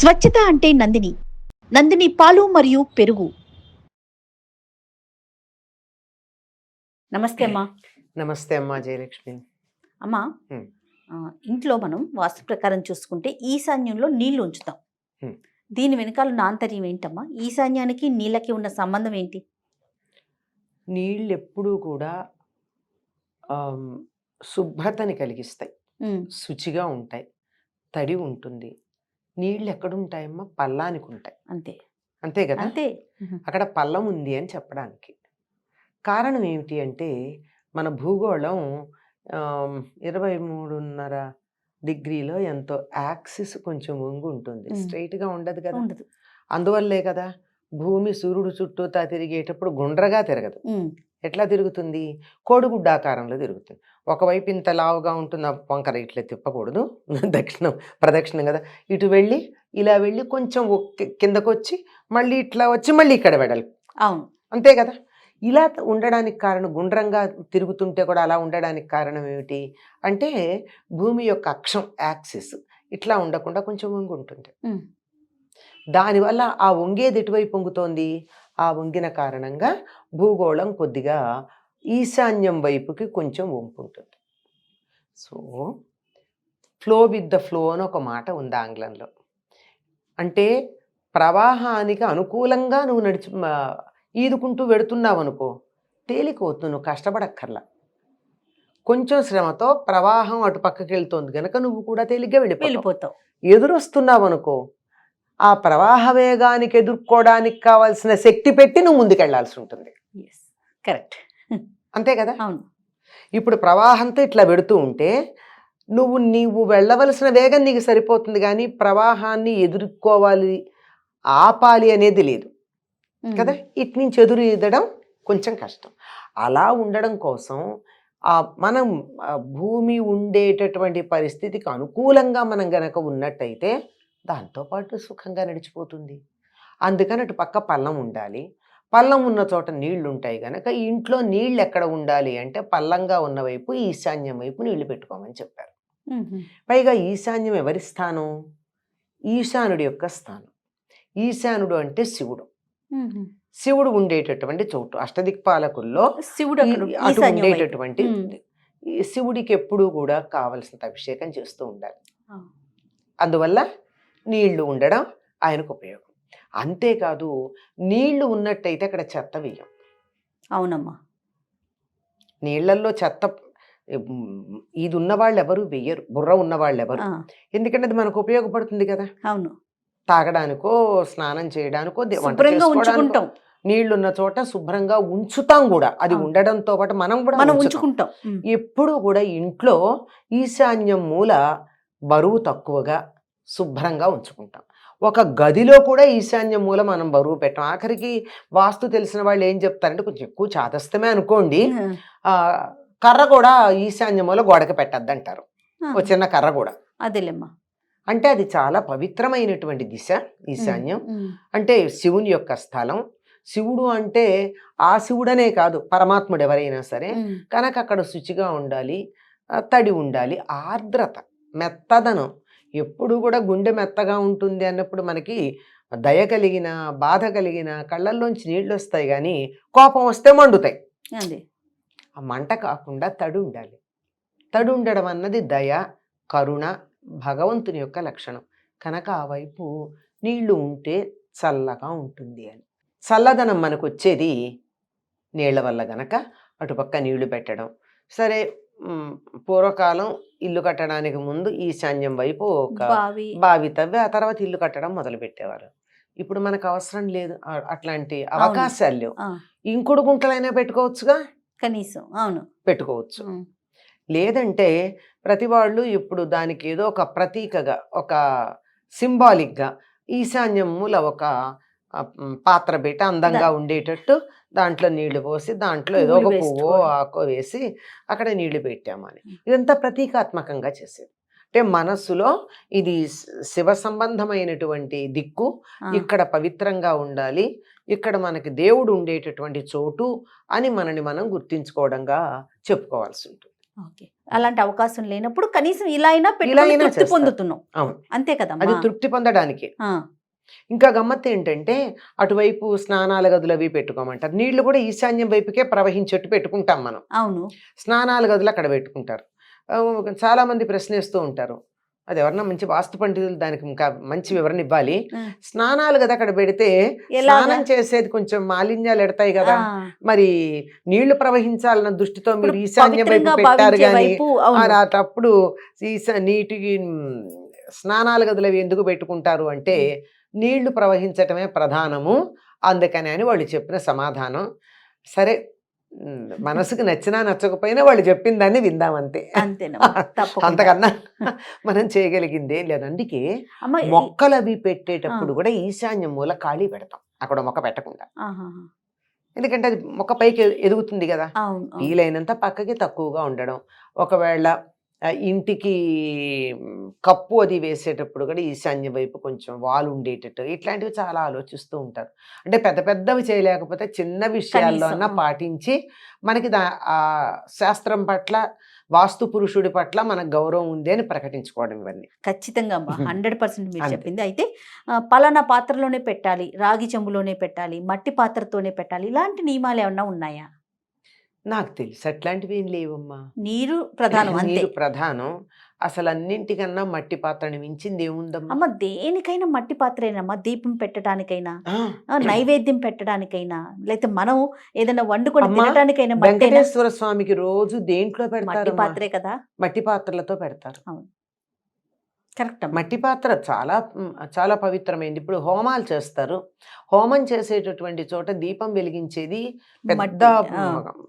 స్వచ్ఛత అంటే నందిని. నందిని పాలు మరియు పెరుగు. నమస్తే అమ్మా. నమస్తే అమ్మా జయలక్ష్మి. అమ్మా, హ్మ్. ఇంట్లో మనం వాస్తు ప్రకారం చూసుకుంటే ఈశాన్యంలో నీళ్లు ఉంచుతాం. హ్మ్. దీని వెనకాల ఉన్న ఆంతర్యం ఏంటమ్మా? ఈశాన్యానికి నీళ్ళకి ఉన్న సంబంధం ఏంటి? నీళ్ళు ఎప్పుడూ కూడా ఆమ్, శుభ్రతని కలిగిస్తాయి, శుచిగా ఉంటాయి, తడి ఉంటుంది. నీళ్ళు ఎక్కడుంటాయమ్మా? పల్లానికి ఉంటాయి. అంతే అంతే కదా? అంతే. అక్కడ పల్లం ఉంది అని చెప్పడానికి కారణం ఏమిటి అంటే, మన భూగోళం 23.5 డిగ్రీలో ఎంతో యాక్సిస్ కొంచెం వంగి ఉంటుంది, స్ట్రైట్గా ఉండదు కదా. ఉండదు. అందువల్లే కదా భూమి సూర్యుడు చుట్టూతా తిరిగేటప్పుడు గుండ్రగా తిరగదు. ఎట్లా తిరుగుతుంది? కోడిగుడ్డాకారంలో తిరుగుతుంది. ఒకవైపు ఇంత లావుగా ఉంటుంది, ఆ వంకర ఇట్లా తిప్పకూడదు, దక్షిణం ప్రదక్షిణం కదా. ఇటు వెళ్ళి ఇలా వెళ్ళి కొంచెం కిందకు వచ్చి మళ్ళీ ఇట్లా వచ్చి మళ్ళీ ఇక్కడ వెడల్పు. అవును, అంతే కదా. ఇలా ఉండడానికి కారణం, గుండ్రంగా తిరుగుతుంటే కూడా అలా ఉండడానికి కారణం ఏమిటి అంటే, భూమి యొక్క అక్షం యాక్సిస్ ఇట్లా ఉండకుండా కొంచెం వంగి ఉంటుంది. దానివల్ల ఆ వంగేది ఎటువైపు పొంగుతోంది? ఆ వంగిన కారణంగా భూగోళం కొద్దిగా ఈశాన్యం వైపుకి కొంచెం వంపు ఉంటుంది. So flow with the flow అని ఒక మాట ఉంది ఆంగ్లంలో. అంటే ప్రవాహానికి అనుకూలంగా నువ్వు ఈదుకుంటూ వెడుతున్నావు అనుకో, తేలికవుతుంది, నువ్వు కష్టపడక్కర్లా. కొంచెం శ్రమతో ప్రవాహం అటు పక్కకి వెళ్తోంది కనుక నువ్వు కూడా తేలిగ్గా వెళ్ళిపోతావు. ఎదురొస్తున్నావు అనుకో, ఆ ప్రవాహ వేగానికి ఎదుర్కోవడానికి కావాల్సిన శక్తి పెట్టి నువ్వు ముందుకెళ్లాల్సి ఉంటుంది. కరెక్ట్, అంతే కదా. అవును. ఇప్పుడు ప్రవాహంతో ఇట్లా వెడుతూ ఉంటే నీవు వెళ్ళవలసిన వేగం నీకు సరిపోతుంది, కానీ ప్రవాహాన్ని ఎదుర్కోవాలి, ఆపాలి అనేది లేదు కదా. ఇటు నుంచి ఎదురు ఈదడం కొంచెం కష్టం. అలా ఉండడం కోసం మనం భూమి ఉండేటటువంటి పరిస్థితికి అనుకూలంగా మనం గనక ఉన్నట్టయితే దాంతోపాటు సుఖంగా నడిచిపోతుంది. అందుకని అటు పక్క పల్లం ఉండాలి. పల్లం ఉన్న చోట నీళ్లు ఉంటాయి కనుక ఇంట్లో నీళ్ళు ఎక్కడ ఉండాలి అంటే పల్లంగా ఉన్న వైపు, ఈశాన్యం వైపు నీళ్లు పెట్టుకోమని చెప్పారు. పైగా ఈశాన్యం ఎవరి స్థానం? ఈశానుడి యొక్క స్థానం. ఈశానుడు అంటే శివుడు. శివుడు ఉండేటటువంటి చోటు. అష్టదిక్పాలకుల్లో శివుడు అటు ఉండేటటువంటి శివుడికి ఎప్పుడూ కూడా కావలసినంత అభిషేకం చేస్తూ ఉండాలి. అందువల్ల నీళ్లు ఉండడం ఆయనకు ఉపయోగం. అంతేకాదు, నీళ్లు ఉన్నట్టయితే అక్కడ చెత్త వేయం. అవునమ్మా. నీళ్లల్లో చెత్త ఇది ఉన్నవాళ్ళు ఎవరు వెయ్యరు, బుర్ర ఉన్నవాళ్ళు ఎవరు. ఎందుకంటే అది మనకు ఉపయోగపడుతుంది కదా. అవును, తాగడానికో, స్నానం చేయడానికో, వంట చేసుకోవడానికో నీళ్లున్న చోట శుభ్రంగా ఉంచుతాం కూడా. అది ఉండడంతో పాటు మనం కూడా ఉంచుకుంటాం. ఎప్పుడు కూడా ఇంట్లో ఈశాన్యం మూల బరువు తక్కువగా శుభ్రంగా ఉంచుకుంటాం. ఒక గదిలో కూడా ఈశాన్యం మూల మనం బరువు పెట్టాం. ఆఖరికి వాస్తు తెలిసిన వాళ్ళు ఏం చెప్తారంటే, కొంచెం ఎక్కువ చాదస్తమే అనుకోండి, కర్ర కూడా ఈశాన్యం మూల గోడకి పెట్టద్దు అంటారు. ఓ చిన్న కర్ర కూడా. అదేలేమ్మా. అంటే అది చాలా పవిత్రమైనటువంటి దిశ ఈశాన్యం. అంటే శివుని యొక్క స్థలం. శివుడు అంటే ఆ శివుడనే కాదు, పరమాత్ముడు ఎవరైనా సరే కనుక అక్కడ శుచిగా ఉండాలి, తడి ఉండాలి, ఆర్ద్రత, మెత్తదనం. ఎప్పుడు కూడా గుండె మెత్తగా ఉంటుంది అన్నప్పుడు మనకి దయ కలిగిన, బాధ కలిగిన కళ్ళల్లోంచి నీళ్ళు వస్తాయి, కానీ కోపం వస్తే మండుతాయి. ఆ మంట కాకుండా తడి ఉండాలి. తడి ఉండడం అన్నది దయ, కరుణ, భగవంతుని యొక్క లక్షణం. కనుక ఆ వైపు నీళ్లు ఉంటే చల్లగా ఉంటుంది అని. చల్లదనం మనకు వచ్చేది నీళ్ల వల్ల గనక అటుపక్క నీళ్లు పెట్టడం. సరే, పూర్వకాలం ఇల్లు కట్టడానికి ముందు ఈశాన్యం వైపు ఒక బావి తవ్వి ఆ తర్వాత ఇల్లు కట్టడం మొదలు పెట్టేవారు. ఇప్పుడు మనకు అవసరం లేదు, అట్లాంటి అవకాశాలు లేవు. ఇంకుడు గుంటలైనా పెట్టుకోవచ్చుగా, కనీసం. అవును, పెట్టుకోవచ్చు. లేదంటే ప్రతి వాళ్ళు ఇప్పుడు దానికి ఏదో ఒక ప్రతీకగా, ఒక సింబాలిక్గా ఈశాన్యం మూల ఒక పాత్ర పెట్టి అందంగా ఉండేటట్టు దాంట్లో నీళ్లు పోసి, దాంట్లో ఏదో ఒక పువ్వు ఆకో వేసి అక్కడ నీళ్లు పెట్టామని, ఇదంతా ప్రతీకాత్మకంగా చేసేది. అంటే మనస్సులో ఇది శివ సంబంధమైనటువంటి దిక్కు, ఇక్కడ పవిత్రంగా ఉండాలి, ఇక్కడ మనకి దేవుడు ఉండేటటువంటి చోటు అని మనని మనం గుర్తించుకోవడంగా చెప్పుకోవాల్సి ఉంటుంది. ఓకే. అలాంటి అవకాశం లేనప్పుడు కనీసం ఇలా అయినా ఇలా పెట్టుకొని అయినా తృప్తి చేస్తారు. పొందుతున్నాం. అవును. అంతే అది కదమ్మా. తృప్తి పొందడానికి. ఆ, ఇంకా గమ్మత్తు ఏంటంటే అటువైపు స్నానాల గదులు అవి పెట్టుకోమంటారు. నీళ్లు కూడా ఈశాన్యం వైపుకే ప్రవహించేట్టు పెట్టుకుంటాం మనం. అవును. స్నానాల గదులు అక్కడ పెట్టుకుంటారు. చాలా మంది ప్రశ్నిస్తూ ఉంటారు. అది ఎవరన్నా మంచి వాస్తు పండితులు దానికి ఇంకా మంచి వివరణ ఇవ్వాలి. ఉం. స్నానాలు కదా అక్కడ పెడితే ఎలాగా? స్నానం చేసేది కొంచెం మాలిన్యాలు ఎడతాయి ఆ, కదా, మరి నీళ్లు ప్రవహించాలన్న దృష్టితో ఇప్పుడు మీరు ఈశాన్యం వైపు పవిత్రంగా పెట్టారు భావించే కానీ వైపు అవును. అప్పుడు నీటికి స్నానాల గదులు అవి ఎందుకు పెట్టుకుంటారు అంటే నీళ్లు ప్రవహించటమే ప్రధానము, అందుకని అని వాళ్ళు చెప్పిన సమాధానం. సరే, మనసుకు నచ్చినా నచ్చకపోయినా వాళ్ళు చెప్పిన దాన్ని విందామంతే. అంతేనమ్మా, తప్పకుండా. అంతకన్నా మనం చేయగలిగింది ఏం లేదు. అందుకే అమ్మ, మొక్కలు అవి పెట్టేటప్పుడు కూడా ఈశాన్య మూల ఖాళీ పెడతాం, అక్కడ మొక్క పెట్టకుండా. ఆహాహా. ఎందుకంటే అది మొక్క పైకి ఎదుగుతుంది కదా. అవును, అవును. వీలైనంత పక్కకి తక్కువగా ఉండడం. ఒకవేళ ఇంటికి కప్పు అది వేసేటప్పుడు కూడా ఈశాన్య వైపు కొంచెం వాల్ ఉండేటట్టు ఇట్లాంటివి చాలా ఆలోచిస్తూ ఉంటారు. అంటే పెద్ద పెద్దవి చేయలేకపోతే చిన్న విషయాల్లో అన్నా కనీసం, పాటించి మనకి ఆ శాస్త్రం పట్ల వాస్తు పురుషుడి పట్ల మనకు గౌరవం ఉంది అని ప్రకటించుకోవడం ఇవన్నీ. ఖచ్చితంగా అమ్మా, 100% మీరు అంతే. చెప్పింది. అయితే పలానా పాత్రలోనే పెట్టాలి, రాగి చెంబులోనే పెట్టాలి, మట్టి పాత్రతోనే పెట్టాలి, ఇలాంటి నియమాలు ఏమన్నా ఉన్నాయా? నాకు తెలుసు అట్లాంటివి ఏం లేవమ్మా. నీరు ప్రధానం అంతే. నీరు ప్రధానం. అసలు అన్నింటికన్నా మట్టి పాత్రని మించింది ఏముందమ్మా. అమ్మ, దేనికైనా మట్టి పాత్రేనమ్మా. దీపం పెట్టడానికైనా, ఆ, నైవేద్యం పెట్టడానికైనా, లేకపోతే మనం ఏదైనా వండుకొని అమ్మా, తినడానికైనా మట్టేనా? వెంకటేశ్వర స్వామికి రోజు దేంట్లో మట్టి పెడతారు? పాత్రే కదా. మట్టి పాత్రలతో పెడతారు. కరెక్ట్ అమ్మా. మట్టి పాత్ర చాలా చాలా పవిత్రమైంది. ఇప్పుడు హోమాలు చేస్తారు. హోమం చేసేటటువంటి చోట దీపం వెలిగించేది పెద్ద మట్టి,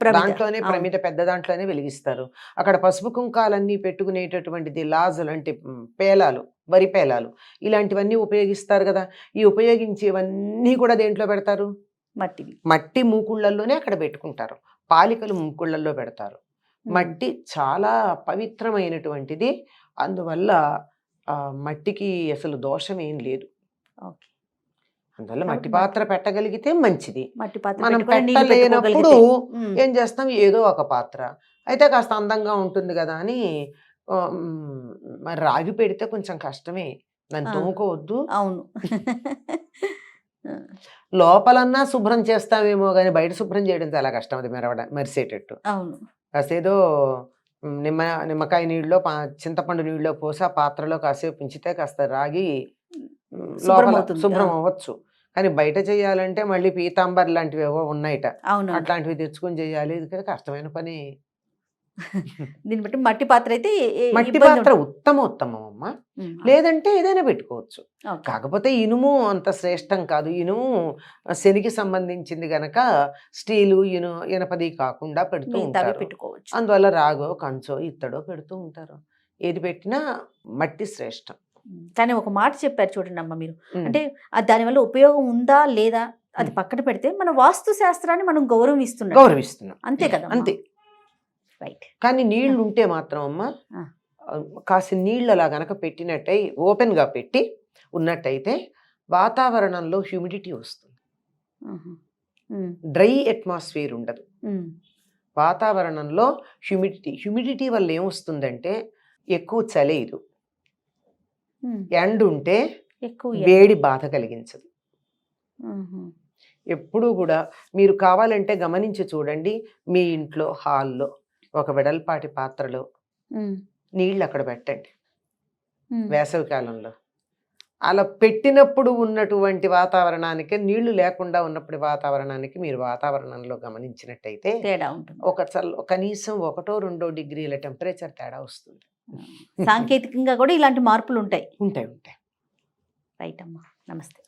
ప్రమిద. దాంట్లోనే, అవును. ప్రమిద పెద్ద దాంట్లోనే వెలిగిస్తారు. అక్కడ పసుపు కుంకాలన్నీ పెట్టుకునేటటువంటిది లాజులు అంటే పేలాలు, వరి పేలాలు ఇలాంటివన్నీ ఉపయోగిస్తారు కదా. ఈ ఉపయోగించేవన్నీ కూడా దేంట్లో పెడతారు? మట్టివి. మట్టి మూకుళ్ళల్లోనే అక్కడ పెట్టుకుంటారు. పాలికలు మూకుళ్ళల్లో పెడతారు. మట్టి చాలా పవిత్రమైనటువంటిది. అందువల్ల మట్టికి అసలు దోషం ఏం లేదు. ఓకే. అందువల్ల మట్టి పాత్ర పెట్టగలిగితే మంచిది. మట్టి పాత్ర మనం పెట్టుకొని నీళ్లు పెట్టలేనప్పుడు పెట్టుకోగలిగితే. ఉమ్. ఏం చేస్తాం, ఏదో ఒక పాత్ర అయితే కాస్త అందంగా ఉంటుంది కదా అని మరి రాగి పెడితే కొంచెం కష్టమే, దాన్ని ఆ. తోముకోవద్దు. అవును. లోపలన్నా శుభ్రం చేస్తామేమో కానీ బయట శుభ్రం చేయడం చాలా కష్టం, అది మెరిసేటట్టు. అవును. కాసేదో నిమ్మకాయ నీళ్ళలో చింతపండు నీళ్ళలో పోసి ఆ పాత్రలో కాసేపు ఉంచితే కాస్త రాగి లోపల శుభ్రం అవ్వచ్చు. కానీ బయట చేయాలంటే మళ్ళీ పీతాంబర్ లాంటివి ఏవో ఉన్నాయిట, అవును. అట్లాంటివి తెచ్చుకొని చేయాలి. ఇది కదా కష్టమైన పని. దీన్ని బట్టి మట్టి పాత్ర అయితే మట్టి పాత్ర ఉత్తమం అమ్మ. లేదంటే ఏదైనా పెట్టుకోవచ్చు. కాకపోతే ఇనుము అంత శ్రేష్టం కాదు. ఇనుము శనికి సంబంధించింది గనక స్టీలు ఇనపది కాకుండా పెడుతూ ఉంటారు. పెట్టుకోవచ్చు. అందువల్ల రాగో కంచో ఇత్తడో పెడుతూ ఉంటారు. ఏది పెట్టినా మట్టి శ్రేష్టం. కానీ ఒక మాట చెప్పారు చూడండి అమ్మ మీరు, అంటే దానివల్ల ఉపయోగం ఉందా లేదా అది పక్కన పెడితే మన వాస్తు శాస్త్రాన్ని మనం గౌరవిస్తున్నాం అంతే కదా. అంతే. రైట్. కానీ నీళ్లు ఉంటే మాత్రం అమ్మ కాసి నీళ్ళు అలా గనక పెట్టినట్టయి ఓపెన్గా పెట్టి ఉన్నట్టయితే వాతావరణంలో హ్యూమిడిటీ వస్తుంది. డ్రై అట్మాస్ఫియర్ ఉండదు. వాతావరణంలో హ్యూమిడిటీ వల్ల ఏమొస్తుందంటే ఎక్కువ చలేదు, ఎండ ఉంటే వేడి బాధ కలిగించదు. ఎప్పుడూ కూడా మీరు కావాలంటే గమనించి చూడండి, మీ ఇంట్లో హాల్లో ఒక వెడల్పాటి పాత్రలో నీళ్ళు అక్కడ పెట్టండి వేసవి కాలంలో. అలా పెట్టినప్పుడు ఉన్నటువంటి వాతావరణానికి, నీళ్లు లేకుండా ఉన్నప్పుడు వాతావరణానికి మీరు వాతావరణంలో గమనించినట్టయితే తేడా ఉంటుంది. కనీసం 1-2 డిగ్రీల టెంపరేచర్ తేడా వస్తుంది. సాంకేతికంగా కూడా ఇలాంటి మార్పులు ఉంటాయి. ఉంటాయి. రైట్ అమ్మా, నమస్తే.